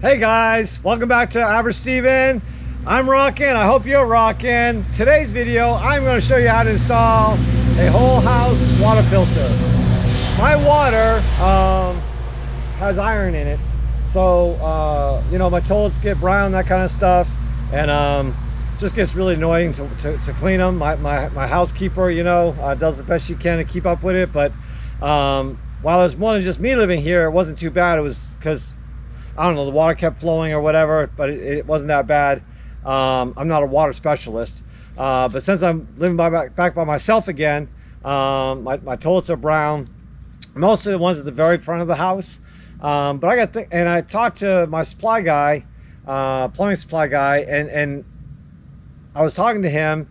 Hey guys, welcome back to Average Steven. I'm rocking. I hope you're rocking. Today's video, I'm going to show you how to install a whole house water filter. My water has iron in it, so you know, my toilets get brown, that kind of stuff, and just gets really annoying to clean them. My housekeeper, you know, does the best she can to keep up with it, but while there's more than just me living here, it wasn't too bad. It was because I don't know, the water kept flowing or whatever, but it wasn't that bad. I'm not a water specialist, but since I'm living back by myself again, my toilets are brown, mostly the ones at the very front of the house. But I talked to my supply guy, plumbing supply guy, and I was talking to him,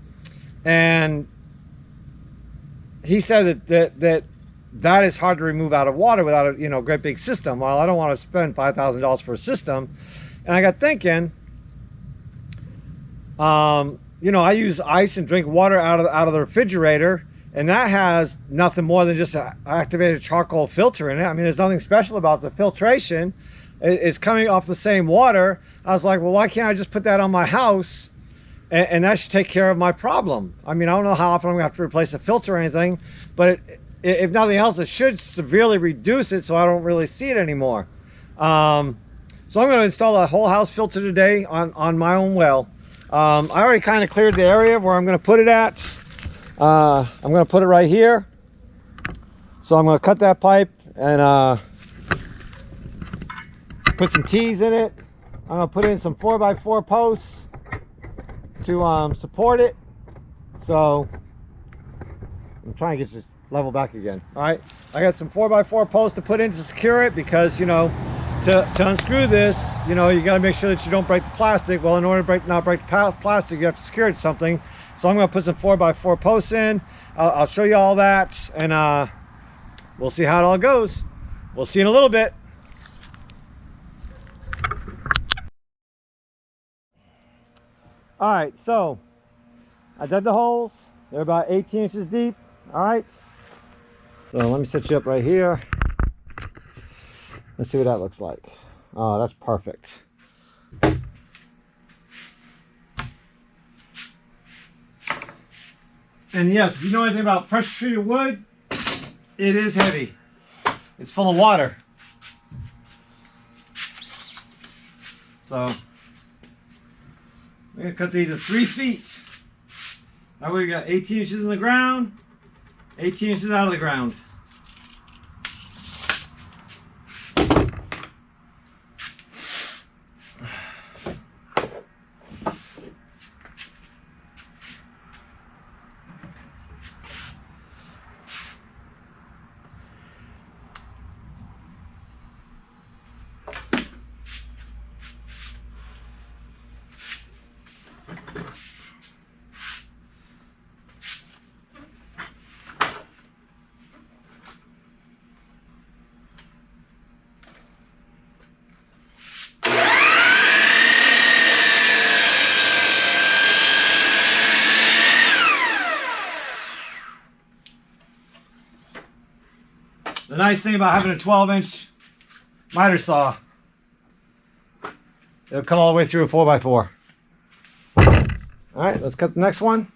and he said that is hard to remove out of water without a, you know, great big system. Well, I don't want to spend $5,000 for a system. And I got thinking, you know, I use ice and drink water out of the refrigerator, and that has nothing more than just an activated charcoal filter in it. I mean, there's nothing special about the filtration. It's coming off the same water. I was like, well, why can't I just put that on my house, and that should take care of my problem? I mean, I don't know how often I'm gonna have to replace a filter or anything, but if nothing else, it should severely reduce it so I don't really see it anymore. So I'm going to install a whole house filter today on my own well. I already kind of cleared the area where I'm going to put it at. I'm going to put it right here. So I'm going to cut that pipe and put some T's in it. I'm going to put in some 4x4 posts to support it. So I'm trying to get this level back again. All right, I got some 4x4 posts to put in to secure it, because, you know, to unscrew this, you know, you got to make sure that you don't break the plastic. Well, in order to not break the plastic, you have to secure it to something. So I'm going to put some 4x4 posts in. I'll show you all that, and we'll see how it all goes. We'll see in a little bit. All right, so I dug the holes. They're about 18 inches deep. All right, so let me set you up right here. Let's see what that looks like. Oh, that's perfect. And yes, if you know anything about pressure treated wood, it is heavy. It's full of water. So we're gonna cut these at 3 feet. That way we got 18 inches in the ground, 18 inches out of the ground. The nice thing about having a 12-inch miter saw, it'll come all the way through a 4x4. All right, let's cut the next one.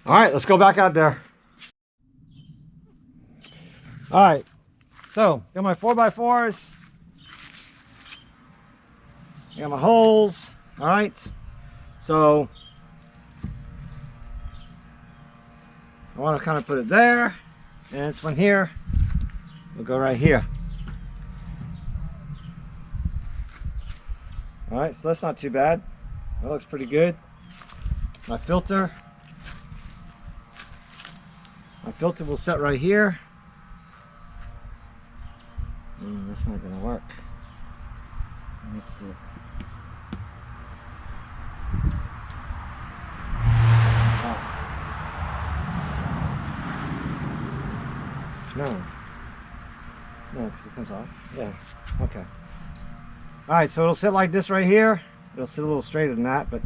All right, let's go back out there. All right, so got my 4x4s. I got my holes. All right, so I want to kind of put it there, and this one here will go right here. All right, so that's not too bad. That looks pretty good. My filter will set right here. That's not gonna work. Let me see. No, because it comes off. Yeah, okay. All right, so it'll sit like this right here. It'll sit a little straighter than that, but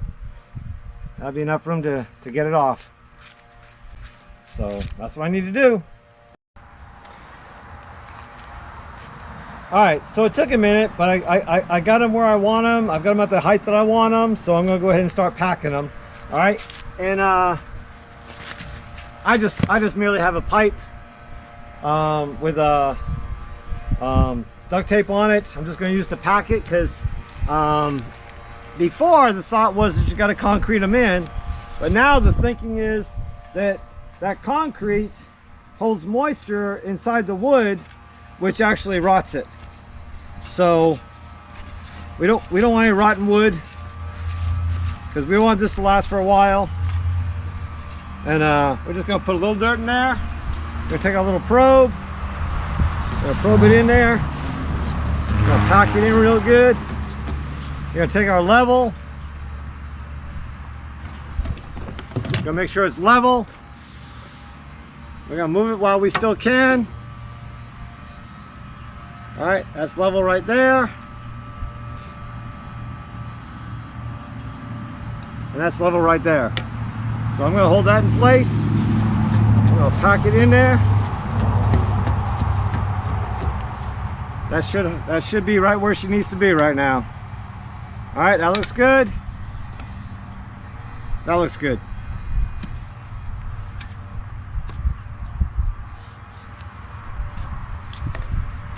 that'll be enough room to get it off. So that's what I need to do. All right, so it took a minute, but I got them where I want them. I've got them at the height that I want them, so I'm gonna go ahead and start packing them. All right, and I just merely have a pipe with a duct tape on it. I'm just gonna use to pack it because before the thought was that you got to concrete them in, but now the thinking is that that concrete holds moisture inside the wood, which actually rots it. So we don't want any rotten wood, because we want this to last for a while. And we're just gonna put a little dirt in there. We're gonna take our little probe. We're gonna probe it in there. We're gonna pack it in real good. We're gonna take our level. We're gonna make sure it's level. We're gonna move it while we still can. All right, that's level right there. And that's level right there. So I'm gonna hold that in place. I'm gonna pack it in there. That should be right where she needs to be right now. All right, that looks good. That looks good.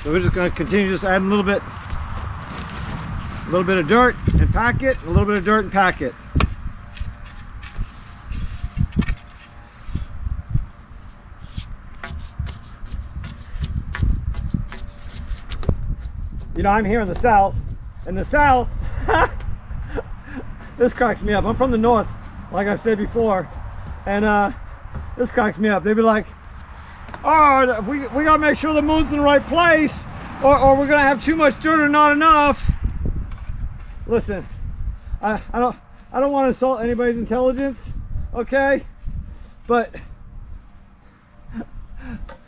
So we're just going to continue just adding a little bit of dirt and pack it, a little bit of dirt and pack it. You know, I'm here in the South. In the South, this cracks me up. I'm from the North, like I've said before, and this cracks me up. They'd be like, oh, we gotta make sure the moon's in the right place, or we're gonna have too much dirt or not enough. Listen, I don't want to insult anybody's intelligence, okay? But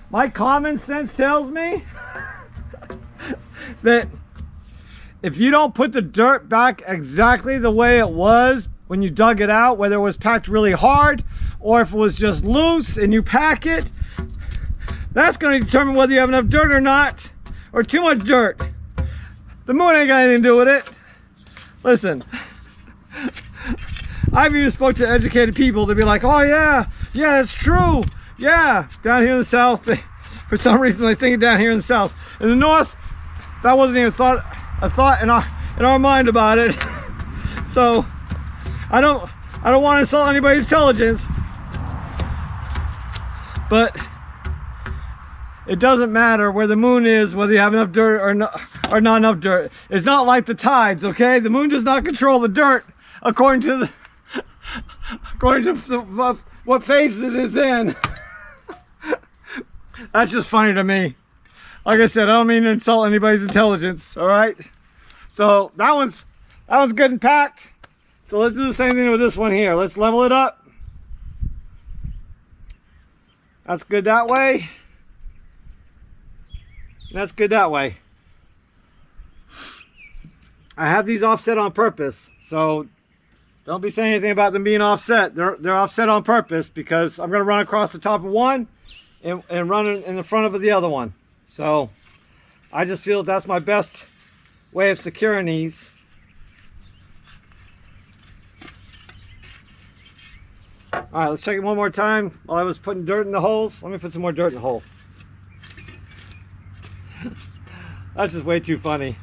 my common sense tells me that if you don't put the dirt back exactly the way it was when you dug it out, whether it was packed really hard or if it was just loose and you pack it, that's going to determine whether you have enough dirt or not, or too much dirt. The moon ain't got anything to do with it. Listen, I've even spoke to educated people. They'd be like, oh yeah, it's true. Yeah, down here in the South, for some reason they think it down here in the South. In the North, that wasn't even a thought in our mind about it. So I don't want to insult anybody's intelligence, but it doesn't matter where the moon is, whether you have enough dirt or not enough dirt. It's not like the tides, okay? The moon does not control the dirt according to what phase it is in. That's just funny to me. Like I said, I don't mean to insult anybody's intelligence, all right? So that one's good and packed. So let's do the same thing with this one here. Let's level it up. That's good that way. That's good that way. I have these offset on purpose, so don't be saying anything about them being offset. They're offset on purpose because I'm going to run across the top of one and run in the front of the other one. So I just feel that's my best way of securing these. All right, let's check it one more time. While I was putting dirt in the holes, let me put some more dirt in the hole. That's just way too funny.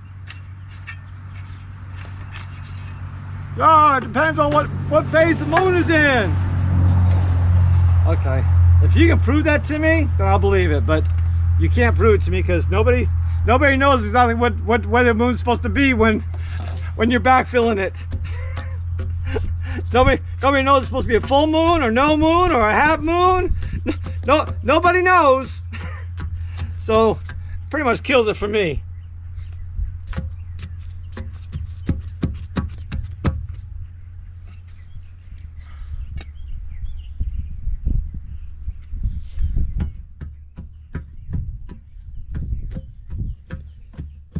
Oh, it depends on what phase the moon is in. Okay, if you can prove that to me, then I'll believe it. But you can't prove it to me because nobody knows exactly where the moon's supposed to be when you're backfilling it. Nobody knows it's supposed to be a full moon or no moon or a half moon. Nobody knows. So pretty much kills it for me.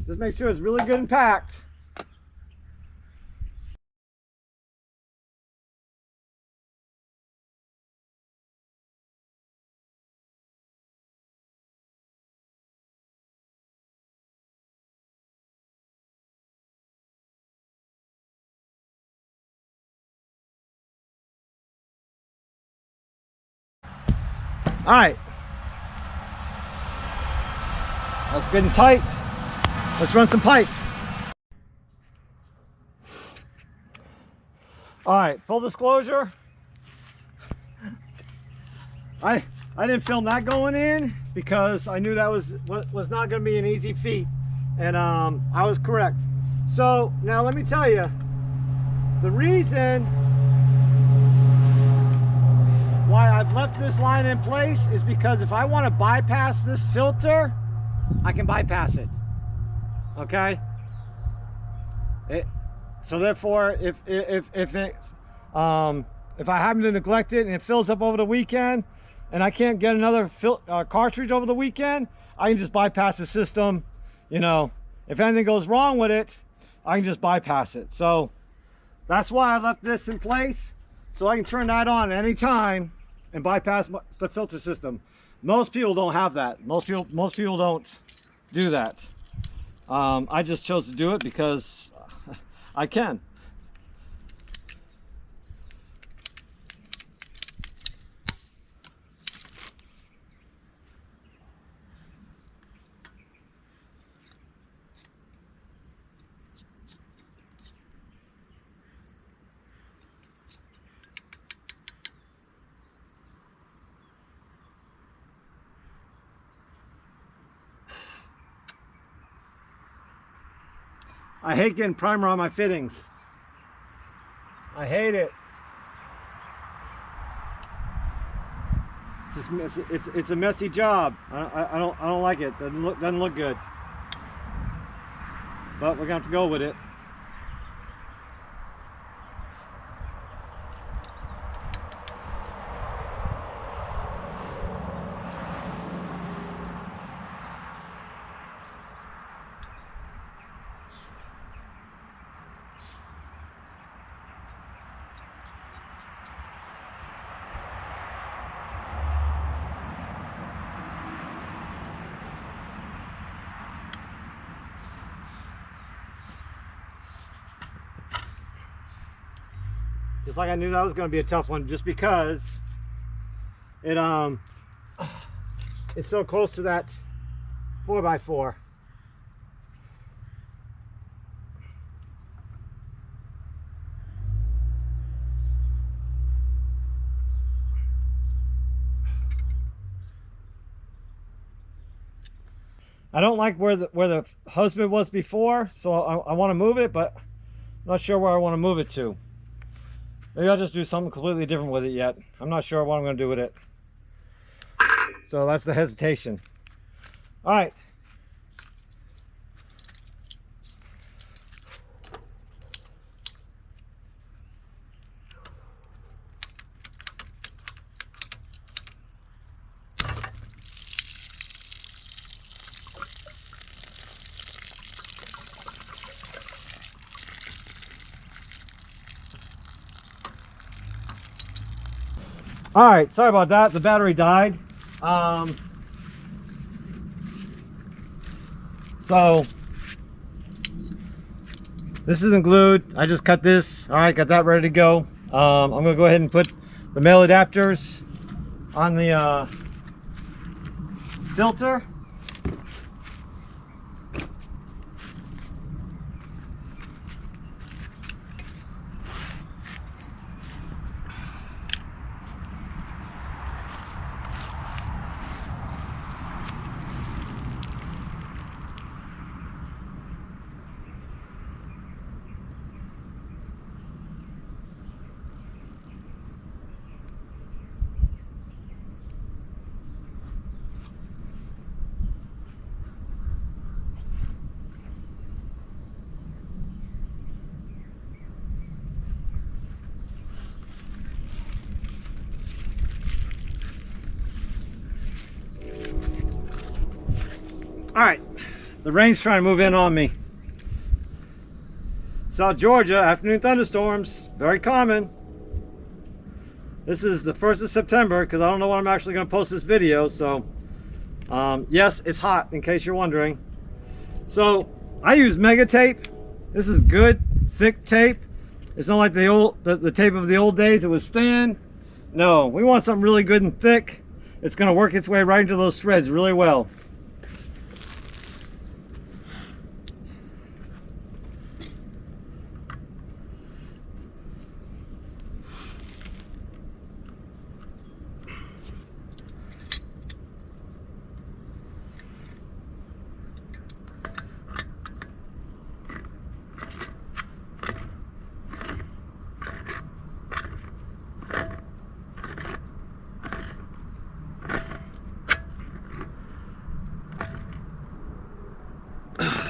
Just make sure it's really good and packed. All right, that's good and tight. Let's run some pipe. All right, full disclosure, I didn't film that going in because I knew that was not going to be an easy feat, and I was correct. So now let me tell you, the reason why I've left this line in place is because if I want to bypass this filter, I can bypass it. Okay. So therefore, if I happen to neglect it and it fills up over the weekend, and I can't get another cartridge over the weekend, I can just bypass the system. You know, if anything goes wrong with it, I can just bypass it. So that's why I left this in place, so I can turn that on at any time and bypass the filter system. Most people don't have that. Most people don't do that. I just chose to do it because I can. I hate getting primer on my fittings. I hate it. It's a messy job. I don't like it. Doesn't look good. But we're gonna have to go with it. Just like I knew that was going to be a tough one, just because it's so close to that 4x4. I don't like where the husband was before, so I want to move it, but I'm not sure where I want to move it to. Maybe I'll just do something completely different with it yet. I'm not sure what I'm going to do with it. So that's the hesitation. All right. All right, sorry about that. The battery died. So this isn't glued. I just cut this. All right, got that ready to go. I'm gonna go ahead and put the male adapters on the filter. All right, the rain's trying to move in on me. South Georgia, afternoon thunderstorms, very common. This is the 1st of September because I don't know when I'm actually going to post this video. So yes, it's hot in case you're wondering. So I use Mega Tape. This is good, thick tape. It's not like the tape of the old days. It was thin. No, we want something really good and thick. It's going to work its way right into those threads really well.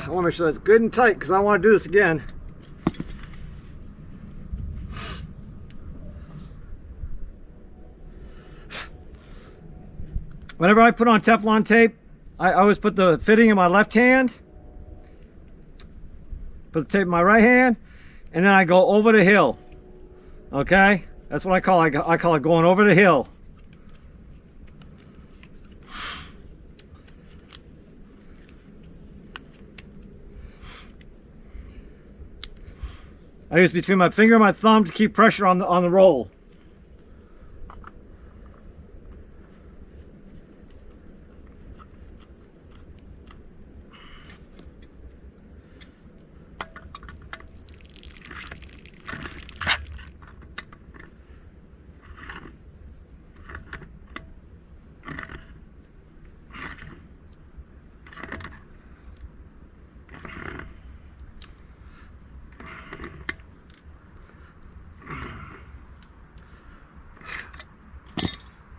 I want to make sure that's good and tight because I want to do this again. Whenever I put on Teflon tape, I always put the fitting in my left hand, put the tape in my right hand, and then I go over the hill. Okay? That's what I call it. I call it going over the hill. I use between my finger and my thumb to keep pressure on the roll.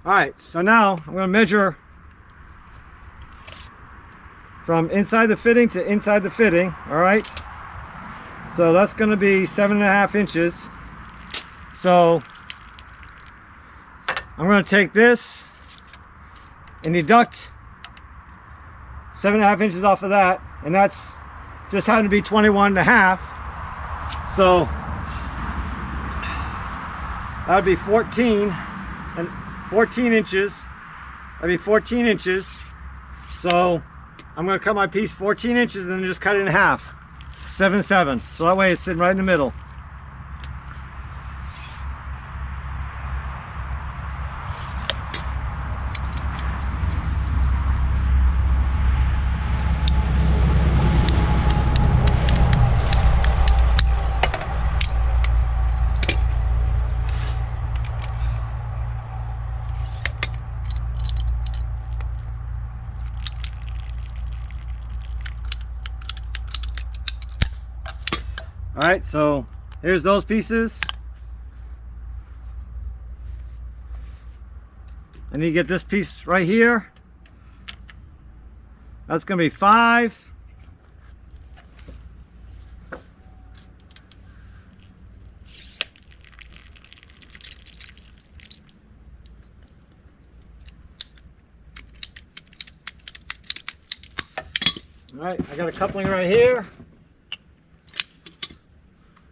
All right, so now I'm going to measure from inside the fitting to inside the fitting. All right, so that's going to be 7.5 inches. So I'm going to take this and deduct 7.5 inches off of that, and that's just happened to be 21.5. So that would be 14 inches. That'd be 14 inches. So I'm going to cut my piece 14 inches and then just cut it in half. 7/7. So that way it's sitting right in the middle. All right, so here's those pieces. I need to get this piece right here. That's going to be 5. All right, I got a coupling right here.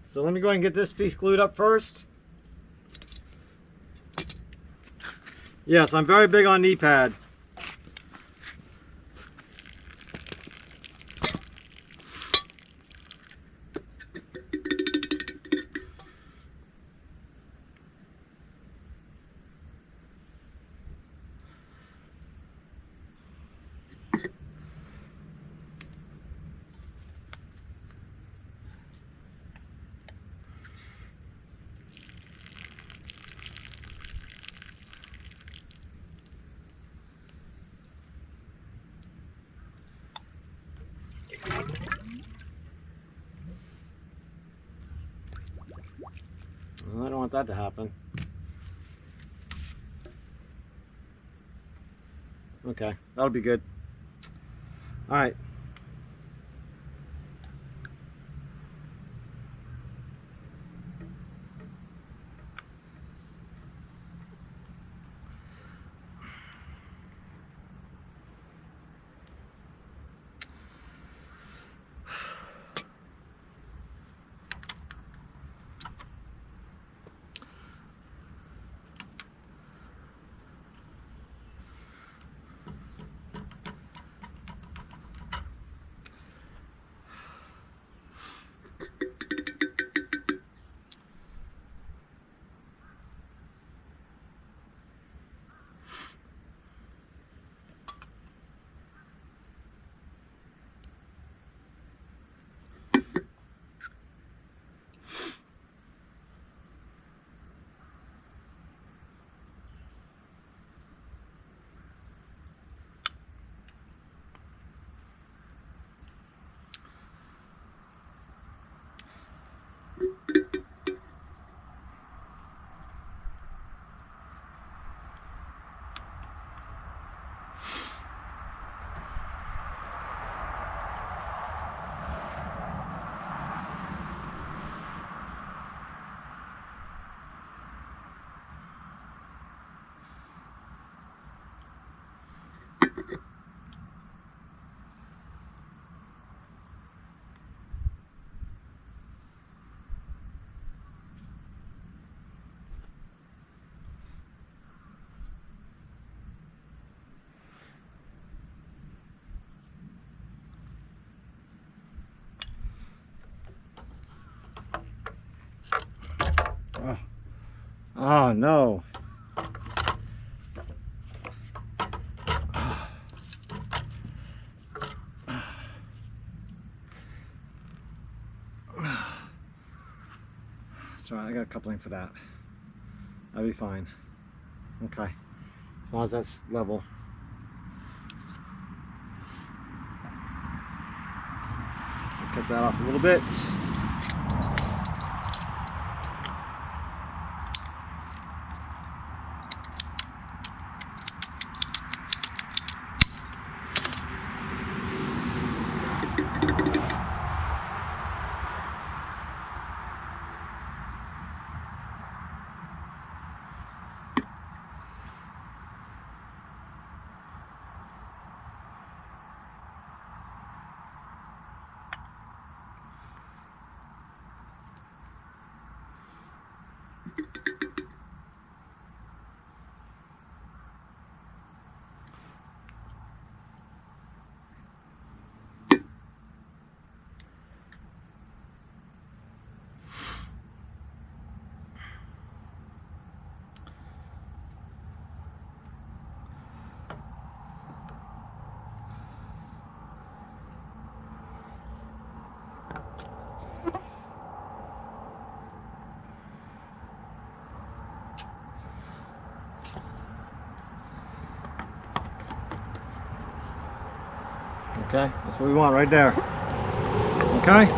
So let me go ahead and get this piece glued up first. Yes, I'm very big on knee pad. I don't want that to happen. Okay, that'll be good. All right. Oh no. That's right, I got a coupling for that. That'll be fine. Okay. As long as that's level. Cut that off a little bit. Okay, that's what we want right there. Okay?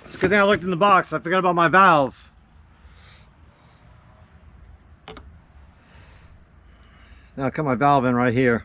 It's a good thing I looked in the box. I forgot about my valve. Now I'll cut my valve in right here.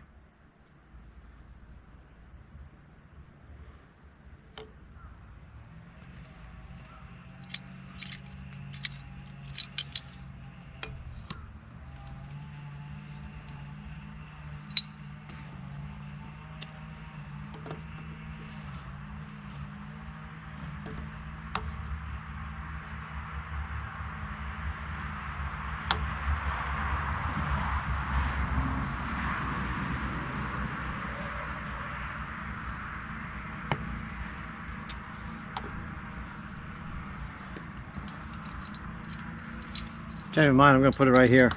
Change my mind, I'm going to put it right here.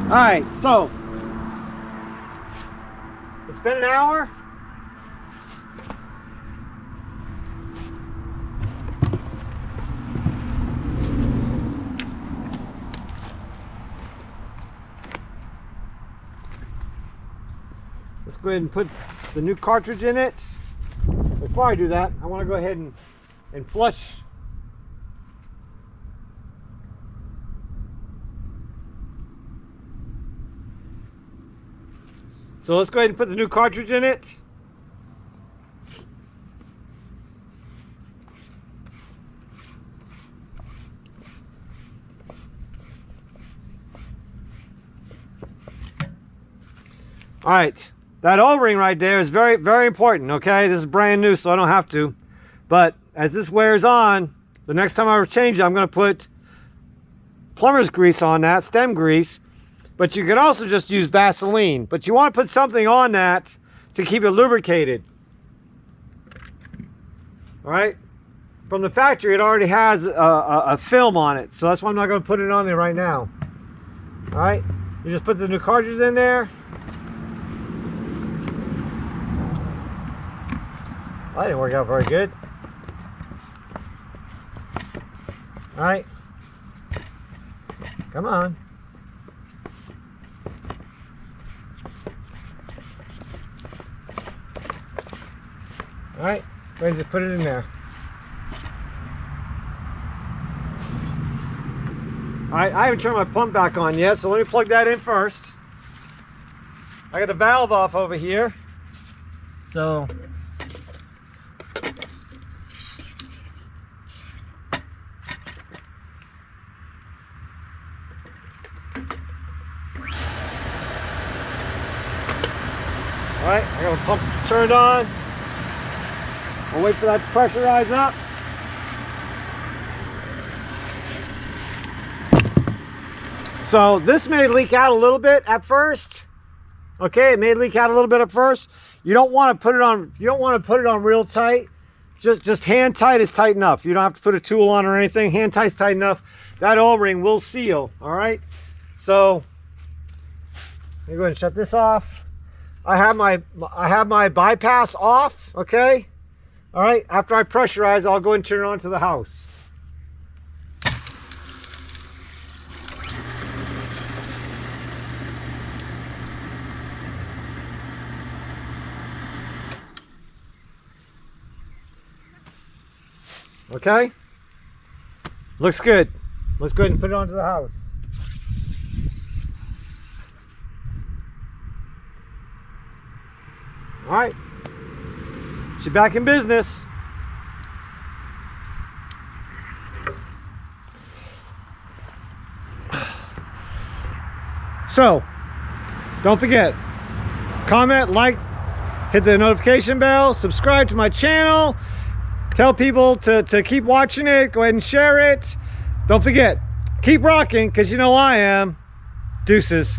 All right, so it's been an hour. Let's go ahead and put the new cartridge in it. Before I do that, I want to go ahead and flush. So let's go ahead and put the new cartridge in it. All right, that O-ring right there is very, very important, okay? This is brand new, so I don't have to. But as this wears on, the next time I change it, I'm gonna put plumber's grease on that, stem grease. But you can also just use Vaseline. But you want to put something on that to keep it lubricated. All right? From the factory, it already has a film on it. So that's why I'm not going to put it on there right now. All right? You just put the new cartridge in there. That didn't work out very good. All right. Come on. All right, go ahead and just put it in there. All right, I haven't turned my pump back on yet, so let me plug that in first. I got the valve off over here. So, all right, I got the pump turned on. I'll wait for that to pressurize up. So this may leak out a little bit at first. Okay, it may leak out a little bit at first. You don't want to put it on. You don't want to put it on real tight. Just hand tight is tight enough. You don't have to put a tool on or anything. Hand tight's tight enough. That O-ring will seal. All right. So let me go ahead and shut this off. I have my bypass off. Okay. All right, after I pressurize, I'll go and turn it on to the house. Okay, looks good. Let's go ahead and put it onto the house. All right. She's back in business. So, don't forget, comment, like, hit the notification bell, subscribe to my channel, tell people to keep watching it, go ahead and share it. Don't forget, keep rocking, because you know I am. Deuces.